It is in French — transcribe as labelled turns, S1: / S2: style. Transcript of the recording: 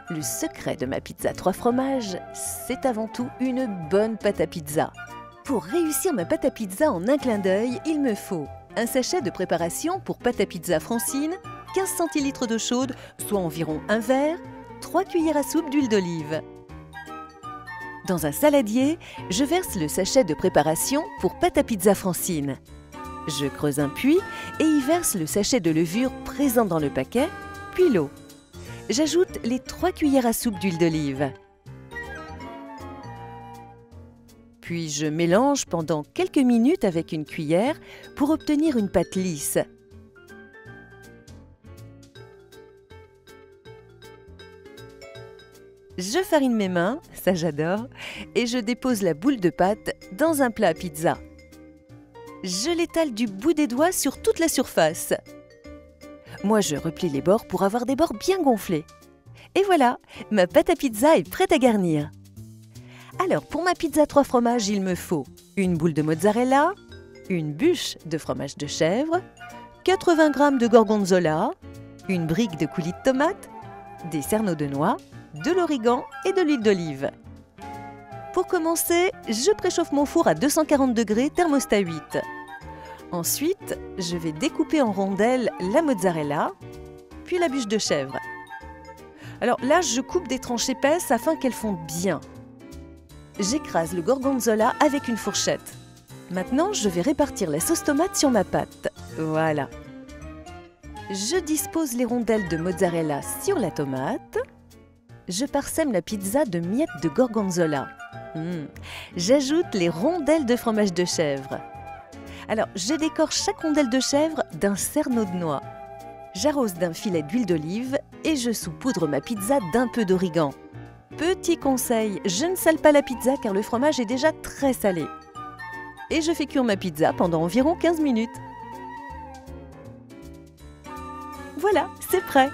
S1: Le secret de ma pizza 3 fromages, c'est avant tout une bonne pâte à pizza. Pour réussir ma pâte à pizza en un clin d'œil, il me faut un sachet de préparation pour pâte à pizza Francine, 15 centilitres d'eau chaude, soit environ un verre, 3 cuillères à soupe d'huile d'olive. Dans un saladier, je verse le sachet de préparation pour pâte à pizza Francine. Je creuse un puits et y verse le sachet de levure présent dans le paquet, puis l'eau. J'ajoute les 3 cuillères à soupe d'huile d'olive. Puis je mélange pendant quelques minutes avec une cuillère pour obtenir une pâte lisse. Je farine mes mains, ça j'adore, et je dépose la boule de pâte dans un plat à pizza. Je l'étale du bout des doigts sur toute la surface. Moi, je replie les bords pour avoir des bords bien gonflés. Et voilà, ma pâte à pizza est prête à garnir. Alors, pour ma pizza 3 fromages, il me faut une boule de mozzarella, une bûche de fromage de chèvre, 80 g de gorgonzola, une brique de coulis de tomate, des cerneaux de noix, de l'origan et de l'huile d'olive. Pour commencer, je préchauffe mon four à 240 degrés, thermostat 8. Ensuite, je vais découper en rondelles la mozzarella, puis la bûche de chèvre. Alors là, je coupe des tranches épaisses afin qu'elles fondent bien. J'écrase le gorgonzola avec une fourchette. Maintenant, je vais répartir la sauce tomate sur ma pâte. Voilà. Je dispose les rondelles de mozzarella sur la tomate. Je parsème la pizza de miettes de gorgonzola. J'ajoute les rondelles de fromage de chèvre. Alors, je décore chaque rondelle de chèvre d'un cerneau de noix. J'arrose d'un filet d'huile d'olive et je saupoudre ma pizza d'un peu d'origan. Petit conseil, je ne sale pas la pizza car le fromage est déjà très salé. Et je fais cuire ma pizza pendant environ 15 minutes. Voilà, c'est prêt!